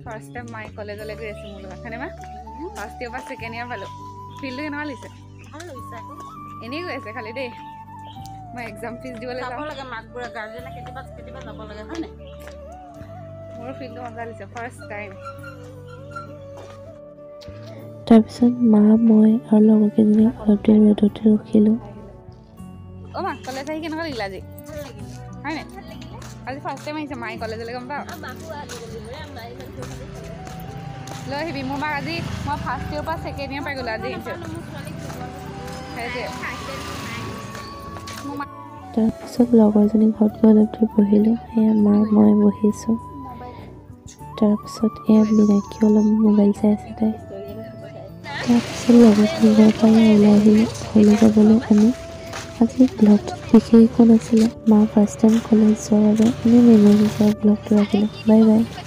first time my কলেজলৈ গৈ আছোঁ মোৰ লগত হয়নে মা ফাৰ্ষ্ট ইয়েৰ পৰা ছেকেণ্ড ইয়েৰ পালোঁ ফিল্ডটো কেনেকুৱা লাগিছে ভাল লাগিছে আকৌ এনেই গৈ আছে খালি দেই মই এক্সাম ফিজ দিবলৈ যাব যাওঁ লাগে মাকবোৰে গাৰ্জেনে কেতিয়াবা যাব লাগে হয় নাই মোৰ ফিল্ডটো মজা লাগিছে ফাৰ্ষ্ট টাইম তাৰপিছত মা মই আৰু লগৰকেইজনী অলপ দেৰি ৰ'দতে ৰখিলোঁ অ' মা কলেজ আহি কেনেকুৱা লাগিলে আজি হয় নাই আজি ফাৰ্ষ্ট টাইম আহিছে মায়ে কলেজলৈ গম পাওঁ লৈ আহিবি মোৰ মাক আজি মই ফাৰ্ষ্ট ইয়েৰৰ পৰা ছেকেণ্ড ইয়েৰ পাই গ'লোঁ আজি আহিছোঁ তাৰপিছত লগৰজনী ঘৰত গৈ অলপ দেৰি বহিলোঁ সেয়া মা মই বহিছোঁ তাৰপিছত এয়া মীনাক্ষী অলপ মোবাইল চাই আছে তাই তাৰপিছত লগৰজনী ঘৰৰ পৰা ওলাই আহিলোঁ ঘৰলৈ যাবলৈ আমি আজি ব্লগটোত বিশেষ একো নাছিলে মা ফাৰ্ষ্ট টাইম কলেজ যোৱাৰ বাবে আমি মেমৰিজৰ ব্লগটো ৰাখিলোঁ বাই বাই